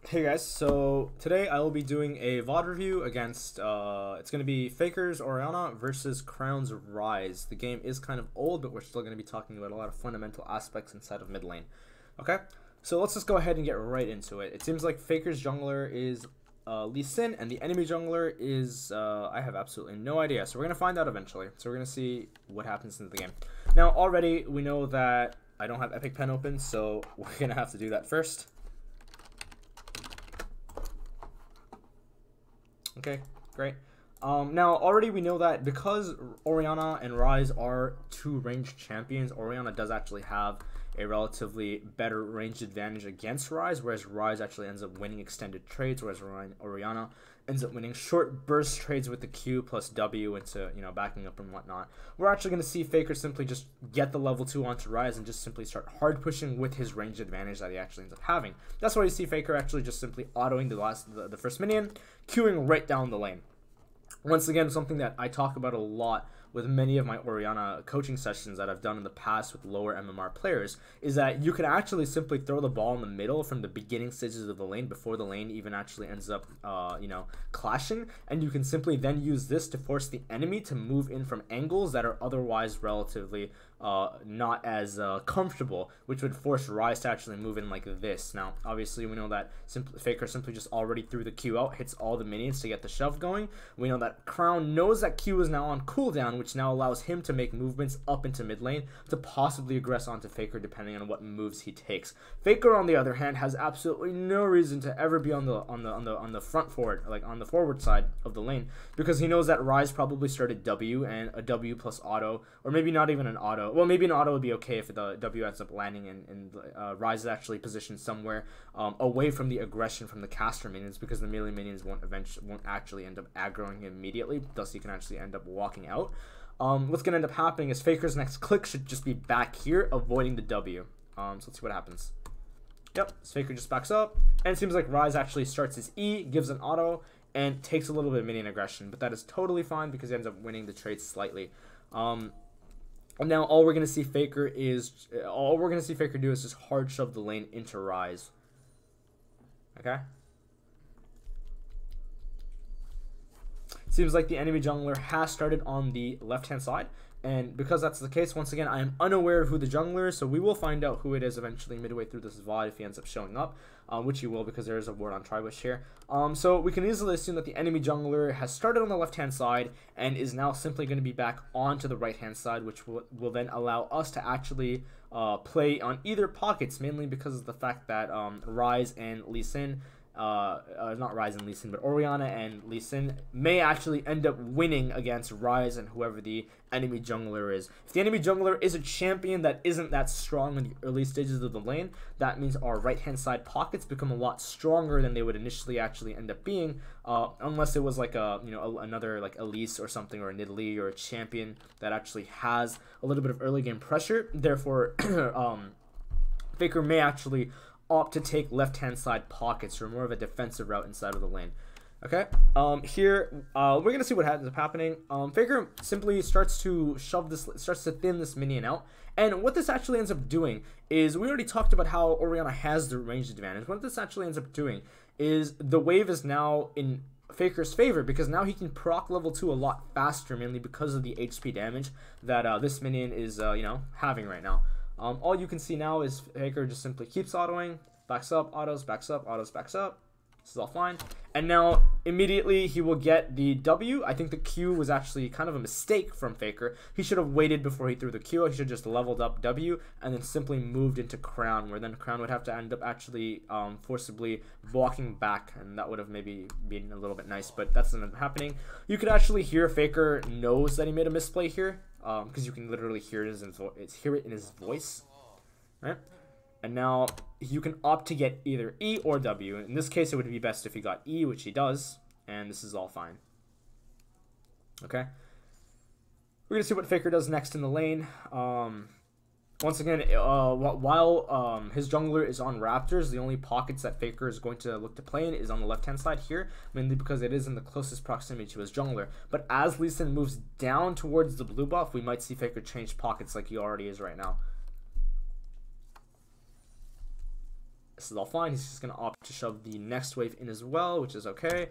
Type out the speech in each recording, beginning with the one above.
Hey guys, so today I will be doing a VOD review against, it's going to be Faker's Orianna versus Crown's Rise. The game is kind of old, but we're still going to be talking about a lot of fundamental aspects inside of mid lane. Okay, so let's just go ahead and get right into it. It seems like Faker's jungler is Lee Sin, and the enemy jungler is, I have absolutely no idea. So we're going to find out eventually. So we're going to see what happens in the game. Now, already we know that I don't have Epic Pen open, so we're going to have to do that first. Okay, great. Now, already we know that because Orianna and Rise are two ranged champions, Orianna does actually have a relatively better ranged advantage against Rise, whereas Rise actually ends up winning extended trades, whereas Orianna ends up winning short burst trades with the Q plus W into, backing up and whatnot. We're actually going to see Faker simply just get the level 2 onto Rise and just simply start hard pushing with his ranged advantage that he actually ends up having. That's why you see Faker actually just simply autoing the first minion, queuing right down the lane. Once again, something that I talk about a lot with many of my Orianna coaching sessions that I've done in the past with lower MMR players is that you can actually simply throw the ball in the middle from the beginning stages of the lane before the lane even actually ends up, clashing, and you can simply then use this to force the enemy to move in from angles that are otherwise relatively not as comfortable, which would force Rise to actually move in like this. Now, obviously, we know that Faker simply just already threw the Q out, hits all the minions to get the shove going. We know that Crown knows that Q is now on cooldown, which now allows him to make movements up into mid lane to possibly aggress onto Faker depending on what moves he takes. Faker, on the other hand, has absolutely no reason to ever be on the front forward, like on the forward side of the lane, because he knows that Rise probably started W and a W plus auto, or maybe not even an auto. Well, maybe an auto would be okay if the W ends up landing and Rise is actually positioned somewhere away from the aggression from the caster minions, because the melee minions won't actually end up aggroing him immediately, thus he can actually end up walking out. What's going to end up happening is Faker's next click should just be back here, avoiding the W. So let's see what happens. Yep, so Faker just backs up, and it seems like Rise actually starts his E, gives an auto, and takes a little bit of minion aggression, but that is totally fine because he ends up winning the trade slightly. Now all we're gonna see Faker do is just hard shove the lane into Rise. Okay. Seems like the enemy jungler has started on the left-hand side, and because that's the case, once again, I am unaware of who the jungler is, so we will find out who it is eventually midway through this VOD if he ends up showing up, which he will because there is a word on Tribush here. So we can easily assume that the enemy jungler has started on the left-hand side and is now simply going to be back onto the right-hand side, which will then allow us to actually play on either pockets, mainly because of the fact that Rise and Lee Sin, not Rise and Lee Sin, but Orianna and Lee Sin may actually end up winning against Rise and whoever the enemy jungler is. If the enemy jungler is a champion that isn't that strong in the early stages of the lane, that means our right-hand side pockets become a lot stronger than they would initially actually end up being, unless it was like another like Elise or something, or a Nidalee or a champion that actually has a little bit of early game pressure. Therefore, Faker may actually opt to take left-hand side pockets or more of a defensive route inside of the lane. Okay, here we're gonna see what ends up happening. Faker simply starts to thin this minion out, and what this actually ends up doing is, we already talked about how Orianna has the ranged advantage. What this actually ends up doing is the wave is now in Faker's favor, because now he can proc level 2 a lot faster, mainly because of the HP damage that this minion is having right now. All you can see now is Faker just simply keeps autoing, backs up, autos, backs up, autos, backs up. This is all fine. And now, immediately, he will get the W. I think the Q was actually kind of a mistake from Faker. He should have waited before he threw the Q. He should have just leveled up W and then simply moved into Crown, where then Crown would have to end up actually forcibly walking back, and that would have maybe been a little bit nice, but that's not happening. You could actually hear Faker knows that he made a misplay here, because you can literally hear it in his voice, right? And now you can opt to get either E or W. In this case, it would be best if he got E, which he does, and this is all fine. Okay. We're gonna see what Faker does next in the lane. Once again, while his jungler is on Raptors, the only pockets that Faker is going to look to play in is on the left-hand side here, mainly because it is in the closest proximity to his jungler. But as Lee Sin moves down towards the blue buff, we might see Faker change pockets like he already is right now. This is all fine. He's just going to opt to shove the next wave in as well, which is okay.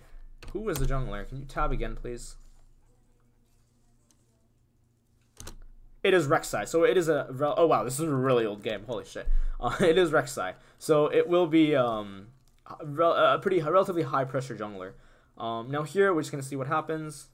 Who is the jungler? Can you tab again, please? It is Rek'Sai. So it is a... Oh, wow. This is a really old game. Holy shit. It is Rek'Sai. So it will be a relatively high-pressure jungler. Now here, we're just going to see what happens.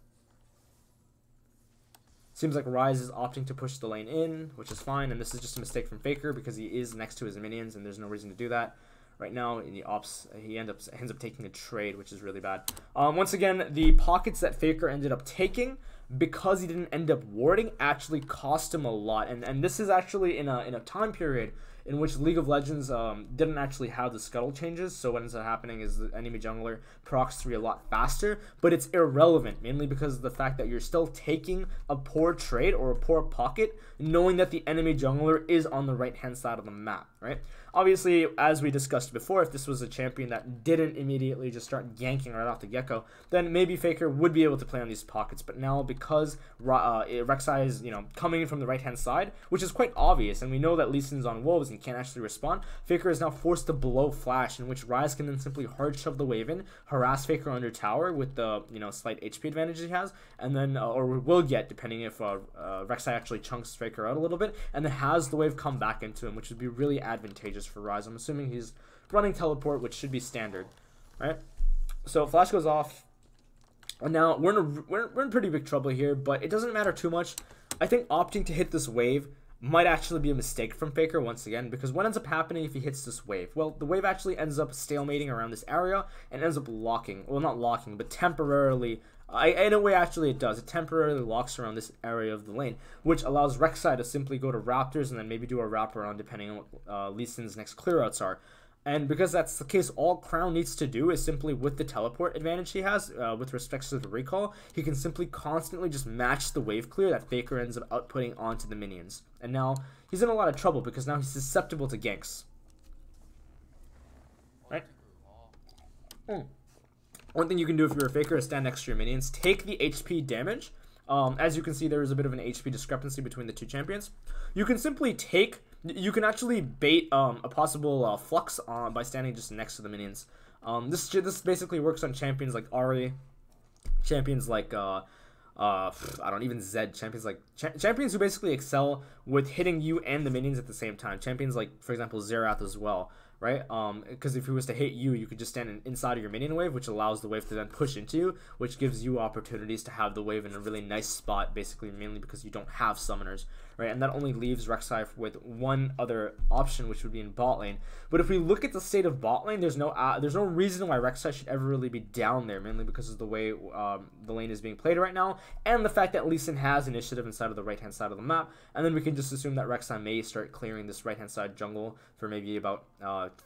Seems like Ryze is opting to push the lane in, which is fine, and this is just a mistake from Faker because he is next to his minions, and there's no reason to do that. Right now, in the ops, he ends up taking a trade, which is really bad. Once again, the pockets that Faker ended up taking, because he didn't end up warding, actually cost him a lot, and this is actually in a time period in which League of Legends didn't actually have the scuttle changes, so what ends up happening is the enemy jungler procs 3 a lot faster, but it's irrelevant, mainly because of the fact that you're still taking a poor trade or a poor pocket, knowing that the enemy jungler is on the right-hand side of the map, right? Obviously, as we discussed before, if this was a champion that didn't immediately just start yanking right off the get-go, then maybe Faker would be able to play on these pockets. But now, because Rek'Sai is, coming in from the right-hand side, which is quite obvious, and we know that Lee Sin's on Wolves and can't actually respond, Faker is now forced to blow Flash, in which Ryze can then simply hard shove the wave in, harass Faker under tower with the slight HP advantage he has, and then or will get depending if Rek'Sai actually chunks Faker out a little bit, and then has the wave come back into him, which would be really advantageous for Ryze. I'm assuming he's running teleport, which should be standard, right? So Flash goes off, and now we're in pretty big trouble here, but it doesn't matter too much. I think opting to hit this wave might actually be a mistake from Faker once again, because what ends up happening if he hits this wave? Well, the wave actually ends up stalemating around this area and ends up locking. Well, not locking, but temporarily. In a way, actually, it does. It temporarily locks around this area of the lane, which allows Rek'Sai to simply go to Raptors and then maybe do a wraparound depending on what Lee Sin's next clearouts are. And because that's the case, all Crown needs to do is simply, with the teleport advantage he has, with respect to the recall, he can simply constantly just match the wave clear that Faker ends up outputting onto the minions. And now, he's in a lot of trouble because now he's susceptible to ganks. Right? One thing you can do if you're a Faker is stand next to your minions, take the HP damage. As you can see, there is a bit of an HP discrepancy between the two champions. You can simply take... You can actually bait a possible flux by standing just next to the minions. This basically works on champions like Ahri, champions like I don't even Zed, champions like champions who basically excel with hitting you and the minions at the same time. Champions like, for example, Xerath as well, right? Because if he was to hit you, you could just stand inside of your minion wave, which allows the wave to then push into you, which gives you opportunities to have the wave in a really nice spot, basically mainly because you don't have summoners, right? And that only leaves Rek'Sai with one other option, which would be in bot lane. But if we look at the state of bot lane, there's no reason why Rek'Sai should ever really be down there, mainly because of the way the lane is being played right now, and the fact that Lee Sin has initiative inside of the right-hand side of the map, and then we can just assume that Rek'Sai may start clearing this right-hand side jungle for maybe about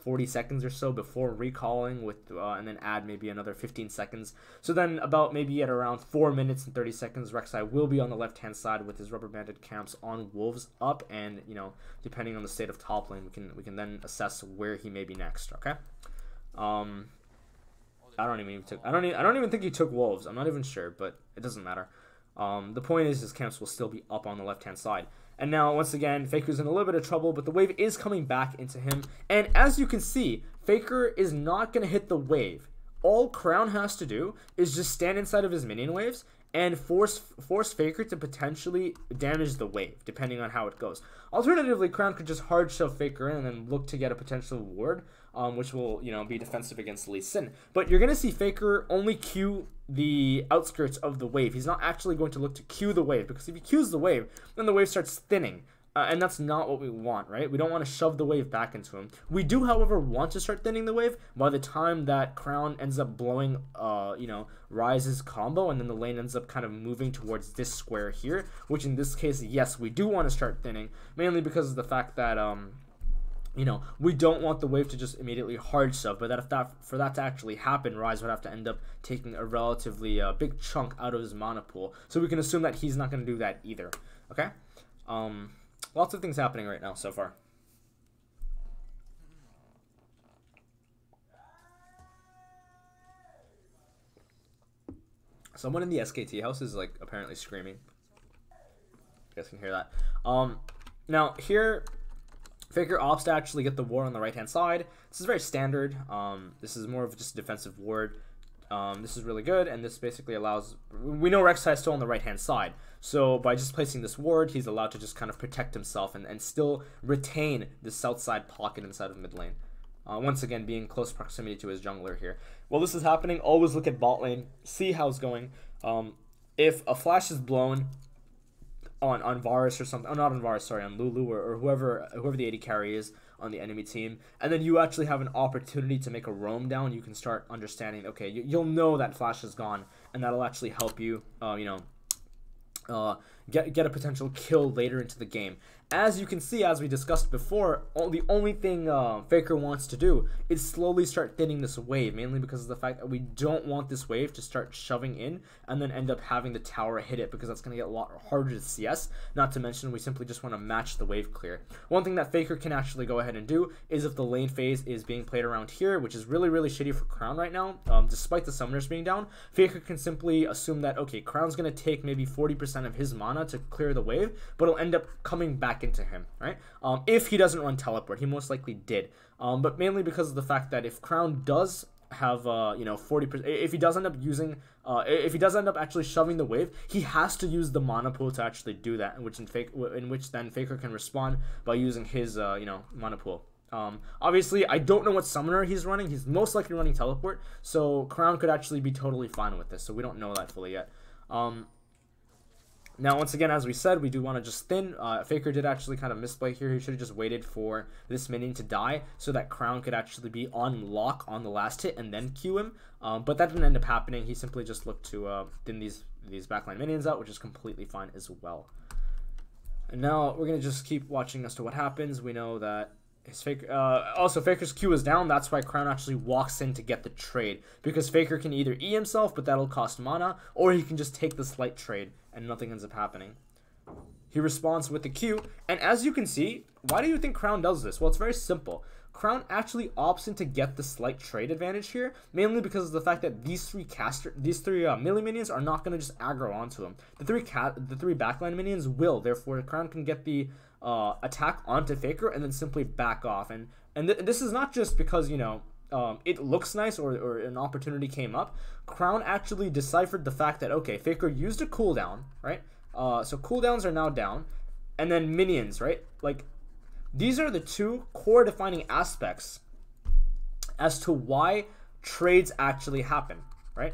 40 seconds or so before recalling, with and then add maybe another 15 seconds. So then about maybe at around 4 minutes and 30 seconds, Rek'Sai will be on the left-hand side with his rubber banded camps on Wolves up, and depending on the state of top lane, we can then assess where he may be next. Okay. I don't even think he took Wolves. I'm not even sure, but it doesn't matter. The point is his camps will still be up on the left-hand side. And now, once again, Faker's in a little bit of trouble, but the wave is coming back into him. And as you can see, Faker is not going to hit the wave. All Crown has to do is just stand inside of his minion waves and force Faker to potentially damage the wave, depending on how it goes. Alternatively, Crown could just hard shove Faker in and then look to get a potential ward, which will, be defensive against Lee Sin. But you're going to see Faker only Q the outskirts of the wave. He's not actually going to look to Q the wave, because if he Qs the wave, then the wave starts thinning. And that's not what we want, right? We don't want to shove the wave back into him. We do, however, want to start thinning the wave by the time that Crown ends up blowing, Ryze's combo, and then the lane ends up kind of moving towards this square here, which in this case, yes, we do want to start thinning, mainly because of the fact that, we don't want the wave to just immediately hard shove, but for that to actually happen, Ryze would have to end up taking a relatively big chunk out of his mana pool. So we can assume that he's not going to do that either, okay? Lots of things happening right now so far. Someone in the SKT house is like apparently screaming. You guys can hear that. Now here, Faker opts to actually get the ward on the right hand side. This is very standard. This is more of just a defensive ward. This is really good, and this basically allows... We know Rek'Sai is still on the right hand side, so by just placing this ward, he's allowed to just kind of protect himself and still retain the south side pocket inside of mid lane. Once again, being close proximity to his jungler here. While this is happening, always look at bot lane, see how it's going. If a flash is blown on Varus or something, not on Varus, sorry, on Lulu or whoever the AD carry is on the enemy team, and then you actually have an opportunity to make a roam down, you can start understanding, okay, you'll know that flash is gone, and that'll actually help you, get a potential kill later into the game. As you can see, as we discussed before, the only thing Faker wants to do is slowly start thinning this wave, mainly because of the fact that we don't want this wave to start shoving in and then end up having the tower hit it, because that's going to get a lot harder to CS, not to mention we simply just want to match the wave clear. One thing that Faker can actually go ahead and do is if the lane phase is being played around here, which is really, really shitty for Crown right now, despite the summoners being down, Faker can simply assume that, okay, Crown's going to take maybe 40% of his mana to clear the wave, but it'll end up coming back into him, right? If he doesn't run teleport, he most likely did, but mainly because of the fact that if Crown does have 40%, if he does end up using if he does end up actually shoving the wave, he has to use the mana pool to actually do that, in which then Faker can respond by using his mana pool. Obviously, I don't know what summoner he's running. He's most likely running teleport, so Crown could actually be totally fine with this, so we don't know that fully yet. Now, once again, as we said, we do want to just thin. Faker did actually kind of misplay here. He should have just waited for this minion to die so that Crown could actually be on lock on the last hit and then Q him. But that didn't end up happening. He simply just looked to thin these backline minions out, which is completely fine as well. And now we're going to just keep watching as to what happens. We know that his Faker, also Faker's Q is down. That's why Crown actually walks in to get the trade, because Faker can either E himself, but that'll cost mana, or he can just take the slight trade and nothing ends up happening. He responds with the Q, and as you can see, why do you think Crown does this? Well, it's very simple. Crown actually opts in to get the slight trade advantage here, mainly because of the fact that these three melee minions are not going to just aggro onto him. The three backline minions will, therefore Crown can get the attack onto Faker and then simply back off. And this is not just because, it looks nice or an opportunity came up. Crown actually deciphered the fact that, okay, Faker used a cooldown, right? So cooldowns are now down, and then minions, right? Like, these are the two core defining aspects as to why trades actually happen, right?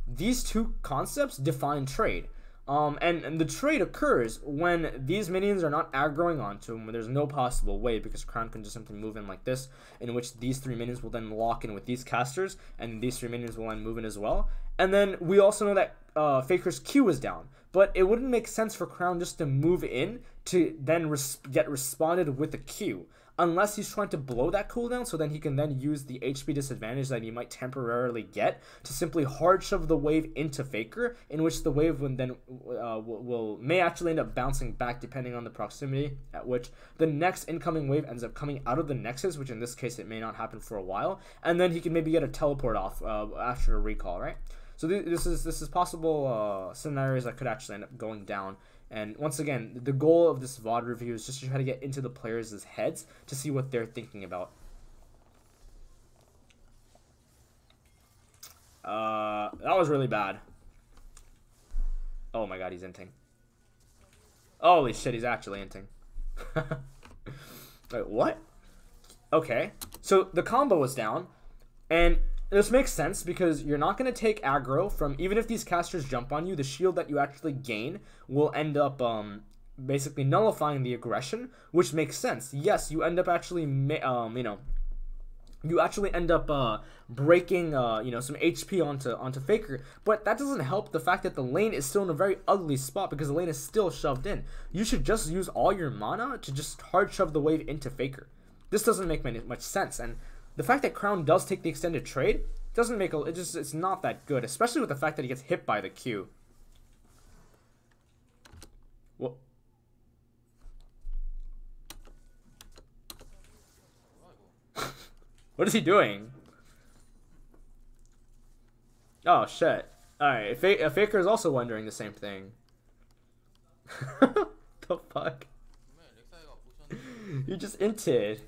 These two concepts define trade. And the trade occurs when these minions are not aggroing onto him, when there's no possible way, because Crown can just simply move in like this, in which these three minions will then lock in with these casters, and these three minions will then move in as well. And then we also know that Faker's Q is down, but it wouldn't make sense for Crown just to move in to then get responded with a Q, unless he's trying to blow that cooldown, so then he can then use the HP disadvantage that he might temporarily get to simply hard shove the wave into Faker, in which the wave would then may actually end up bouncing back depending on the proximity at which the next incoming wave ends up coming out of the Nexus, which in this case it may not happen for a while, and then he can maybe get a teleport off after a recall, right? So this is possible scenarios that could actually end up going down. And once again, the goal of this VOD review is just to try to get into the players' heads to see what they're thinking about. That was really bad. Oh my god, he's inting. Holy shit, he's actually inting. Wait, what? Okay, so the combo was down, and this makes sense because you're not going to take aggro from, even if these casters jump on you, the shield that you actually gain will end up basically nullifying the aggression, which makes sense. Yes, you end up actually, you actually end up breaking, some HP onto Faker, but that doesn't help the fact that the lane is still in a very ugly spot because the lane is still shoved in. You should just use all your mana to just hard shove the wave into Faker. This doesn't make much sense, and the fact that Crown does take the extended trade doesn't make it's not that good, especially with the fact that he gets hit by the Q. What? What is he doing? Oh shit! All right, Faker is also wondering the same thing. The fuck? He just inted.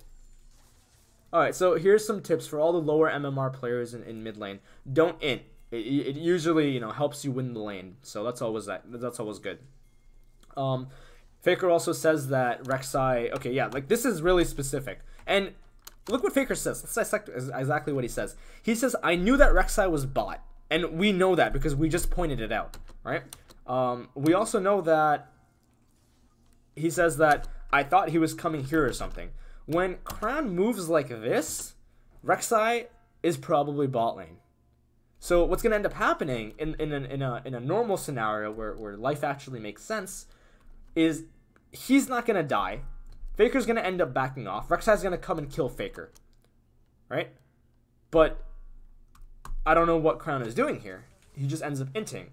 Alright, so here's some tips for all the lower MMR players in mid lane. Don't int. It usually, you know, helps you win the lane. So that's always good. Faker also says that Rek'Sai... Okay, yeah, like, this is really specific. And look what Faker says. Let's dissect exactly what he says. He says, I knew that Rek'Sai was bot. And we know that because we just pointed it out, right? We also know that he says that I thought he was coming here or something. When Crown moves like this, Rek'Sai is probably bot lane. So what's going to end up happening in a normal scenario where life actually makes sense is he's not going to die. Faker's going to end up backing off. Rek'Sai's going to come and kill Faker. Right? But I don't know what Crown is doing here. He just ends up inting.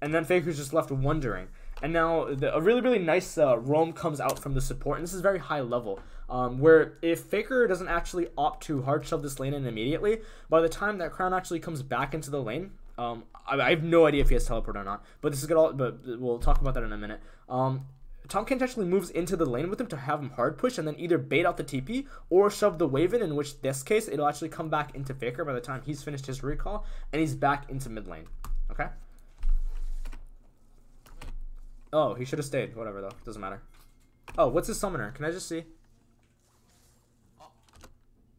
And then Faker's just left wondering. And now a really, really nice roam comes out from the support. And this is very high level. Where if Faker doesn't actually opt to hard shove this lane in immediately, by the time that Crown actually comes back into the lane, I have no idea if he has teleport or not. But this is good. But we'll talk about that in a minute. Tom Kench actually moves into the lane with him to have him hard push and then either bait out the TP or shove the wave in which this case it'll actually come back into Faker by the time he's finished his recall and he's back into mid lane. Okay. Oh, he should have stayed. Whatever though, doesn't matter. Oh, what's his summoner? Can I just see?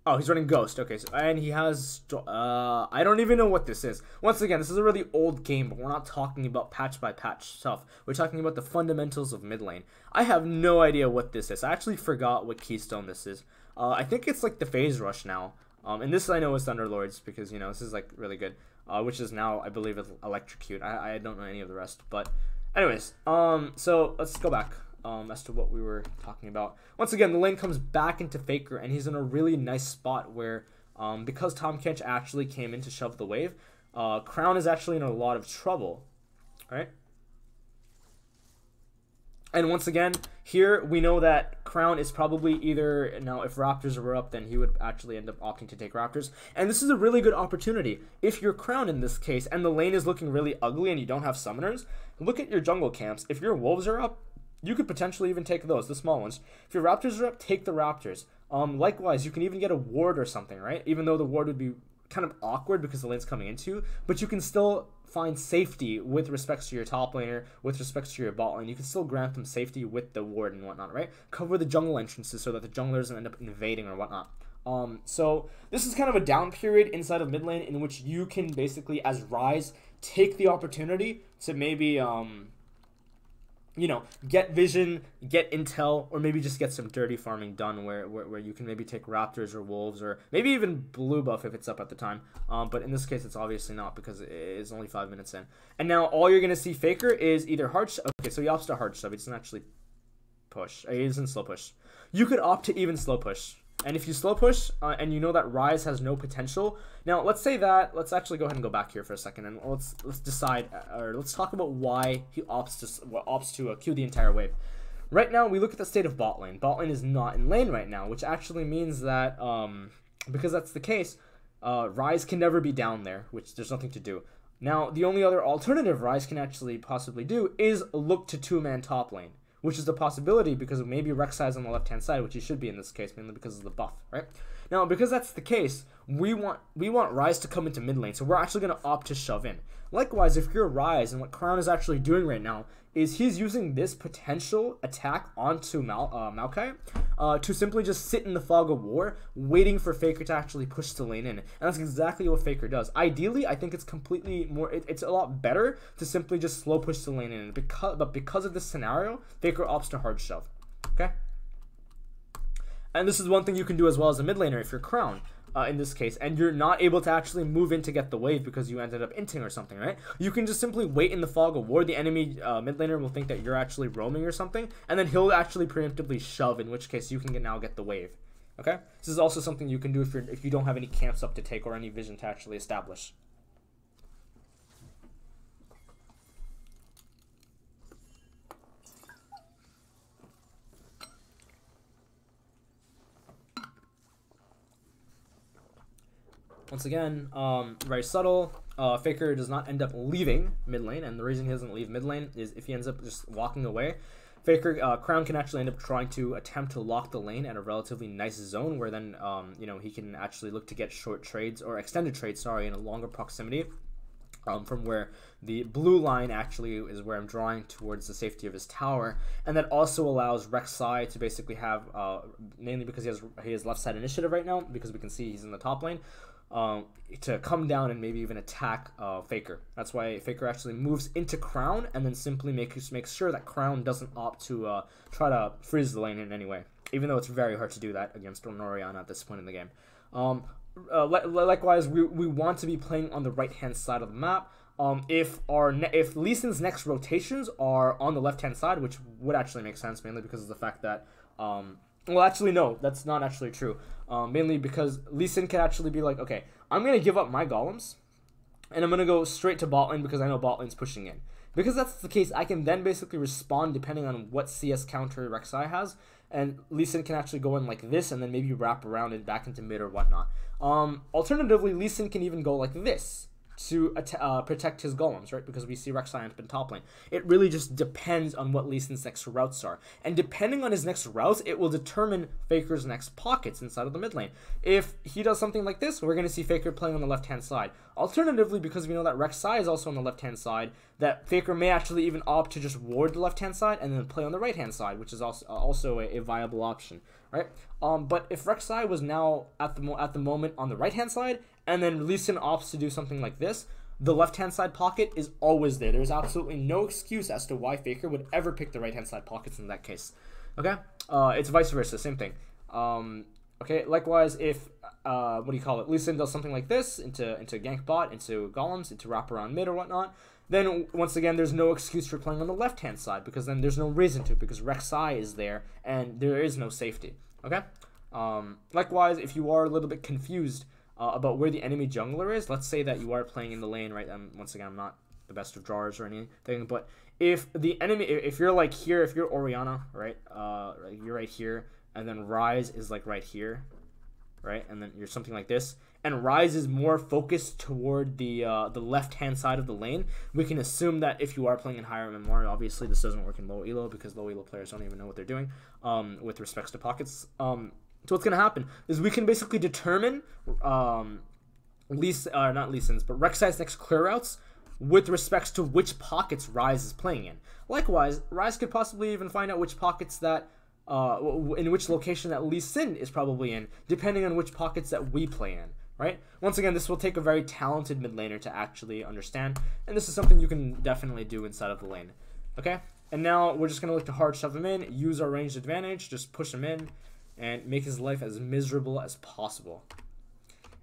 Oh, he's running Ghost. Okay, so, and he has... I don't even know what this is. Once again, this is a really old game, but we're not talking about patch-by-patch stuff. We're talking about the fundamentals of mid lane. I have no idea what this is. I actually forgot what keystone this is. I think it's like the Phase Rush now. And this I know is Thunderlords, because, you know, this is, like, really good. Which is now, I believe, Electrocute. I don't know any of the rest. But, anyways, so let's go back. As to what we were talking about. Once again, the lane comes back into Faker, and he's in a really nice spot where, because Tom Kench actually came in to shove the wave, Crown is actually in a lot of trouble, right? And once again, here we know that Crown is probably either, now if Raptors were up, then he would actually end up opting to take Raptors. And this is a really good opportunity. If you're Crown in this case, and the lane is looking really ugly and you don't have summoners, look at your jungle camps. If your Wolves are up, you could potentially even take those, the small ones. If your Raptors are up, take the Raptors. Likewise, you can even get a ward or something, right? Even though the ward would be kind of awkward because the lane's coming into you, but you can still find safety with respects to your top laner, with respects to your bot lane. You can still grant them safety with the ward and whatnot, right? Cover the jungle entrances so that the jungler doesn't end up invading or whatnot. So this is kind of a down period inside of mid lane in which you can basically, as Ryze, take the opportunity to maybe... you know, get vision, get intel, or maybe just get some dirty farming done where you can maybe take Raptors or Wolves or maybe even blue buff if it's up at the time. But in this case, it's obviously not because it is only 5 minutes in. And now all you're going to see Faker is either hard shove. Okay, so he opts to hard shove. He doesn't actually push. He doesn't slow push. You could opt to even slow push. And if you slow push and you know that Ryze has no potential, now let's say that, let's actually go ahead and go back here for a second and let's decide, or let's talk about why he opts to queue the entire wave. Right now, we look at the state of bot lane. Bot lane is not in lane right now, which actually means that, because that's the case, Ryze can never be down there, which there's nothing to do. Now, the only other alternative Ryze can actually possibly do is look to two-man top lane, which is a possibility because maybe Rek'Sai is on the left-hand side, which he should be in this case, mainly because of the buff, right? Now, because that's the case, we want Ryze to come into mid lane, so we're actually going to opt to shove in. Likewise, if you're Ryze, and what Crown is actually doing right now is he's using this potential attack onto Maokai to simply just sit in the fog of war, waiting for Faker to actually push the lane in. And that's exactly what Faker does. Ideally, I think it's completely more, it's a lot better to simply just slow push the lane in. But because of this scenario, Faker opts to hard shove. Okay? And this is one thing you can do as well as a mid laner if you're Crown. In this case, and you're not able to actually move in to get the wave because you ended up inting or something, right? You can just simply wait in the fog of war. The enemy mid laner will think that you're actually roaming or something, and then he'll actually preemptively shove, in which case you can now get the wave. Okay? This is also something you can do if you don't have any camps up to take or any vision to actually establish. Once again, very subtle. Faker does not end up leaving mid lane, and the reason he doesn't leave mid lane is if he ends up just walking away. Faker Crown can actually end up trying to attempt to lock the lane at a relatively nice zone, where then he can actually look to get short trades or extended trades, sorry, in a longer proximity. From where the blue line actually is where I'm drawing towards the safety of his tower, and that also allows Rek'Sai to basically have, mainly because he has left side initiative right now, because we can see he's in the top lane, to come down and maybe even attack Faker. That's why Faker actually moves into Crown and then simply makes sure that Crown doesn't opt to try to freeze the lane in any way, even though it's very hard to do that against Orianna at this point in the game. Likewise, we want to be playing on the right hand side of the map. If Lee Sin's next rotations are on the left hand side, which would actually make sense, mainly because of the fact that well, actually no, that's not actually true. Mainly because Lee Sin can actually be like, okay, I'm gonna give up my golems and I'm gonna go straight to bot lane because I know bot lane's pushing in. Because that's the case, I can then basically respond depending on what CS counter Rek'Sai has, and Lee Sin can actually go in like this and then maybe wrap around and back into mid or whatnot. Alternatively, Lee Sin can even go like this to protect his golems, right? Because we see Rek'Sai up in top lane. It really just depends on what Lee Sin's next routes are. And depending on his next routes, it will determine Faker's next pockets inside of the mid lane. If he does something like this, we're going to see Faker playing on the left-hand side. Alternatively, because we know that Rek'Sai is also on the left-hand side, that Faker may actually even opt to just ward the left-hand side and then play on the right-hand side, which is also a viable option, right? But if Rek'Sai was now at the moment on the right-hand side, and then Lee Sin opts to do something like this, the left-hand side pocket is always there. There's absolutely no excuse as to why Faker would ever pick the right-hand side pockets in that case. Okay? It's vice versa, same thing. Okay, likewise, if, Lee Sin does something like this, into gank bot, into golems, into wraparound mid or whatnot, then once again, there's no excuse for playing on the left-hand side, because then there's no reason to, because Rek'Sai is there, and there is no safety. Okay? Likewise, if you are a little bit confused about where the enemy jungler is, let's say that you are playing in the lane, right? Once again, I'm not the best of drawers or anything, but if the enemy, if you're like here, if you're Orianna, right? You're right here, and then Rise is like right here, right? And then you're something like this, and Rise is more focused toward the left-hand side of the lane, we can assume that if you are playing in higher MMR, obviously this doesn't work in low elo, because low elo players don't even know what they're doing with respects to pockets. So what's going to happen is we can basically determine not Lee Sin's, but Rek'Sai's next clear routes with respects to which pockets Rise is playing in. Likewise, Rise could possibly even find out which pockets that, in which location that Lee Sin is probably in, depending on which pockets that we play in, right? Once again, this will take a very talented mid laner to actually understand, and this is something you can definitely do inside of the lane, okay? And now we're just going to look to hard shove him in, use our ranged advantage, just push him in, and make his life as miserable as possible.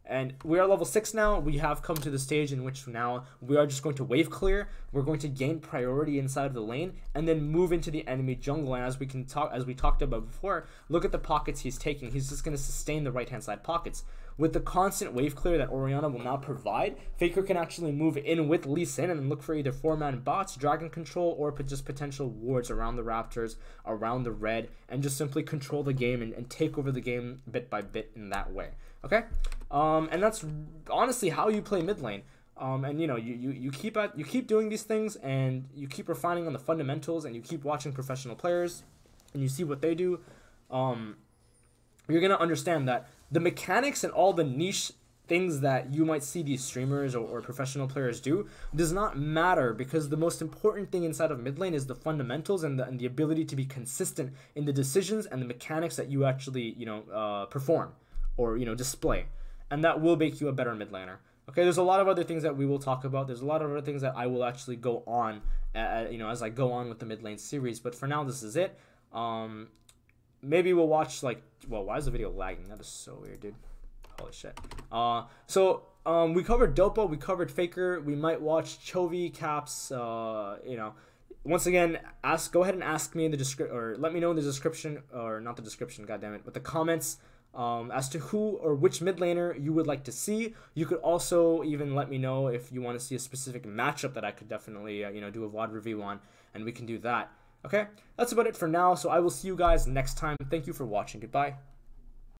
And we are level 6 now. We have come to the stage in which now we are just going to wave clear. We're going to gain priority inside of the lane and then move into the enemy jungle. And as we talked about before, look at the pockets he's taking. He's just going to sustain the right-hand side pockets. With the constant wave clear that Orianna will now provide, Faker can actually move in with Lee Sin and look for either 4-man bots, dragon control, or just potential wards around the Raptors, around the red, and just simply control the game and take over the game bit by bit in that way. Okay? And that's honestly how you play mid lane. And you know, you keep doing these things, and you keep refining on the fundamentals, and you keep watching professional players, and you see what they do. You're gonna understand that the mechanics and all the niche things that you might see these streamers or professional players do does not matter, because the most important thing inside of mid lane is the fundamentals and the ability to be consistent in the decisions and the mechanics that you actually perform or display, and that will make you a better mid laner. Okay, there's a lot of other things that we will talk about. There's a lot of other things that I will actually go on, as I go on with the mid lane series. But for now, this is it. Maybe we'll watch why is the video lagging? That is so weird, dude. Holy shit. We covered Dopa, we covered Faker. We might watch Chovy, Caps. Once again, go ahead and ask me in the description, or let me know in the description, or not the description, goddammit, but the comments. As to who or which mid laner you would like to see. You could also even let me know if you want to see a specific matchup that I could definitely do a VOD review on, and we can do that. Okay, that's about it for now, so I will see you guys next time. Thank you for watching. Goodbye.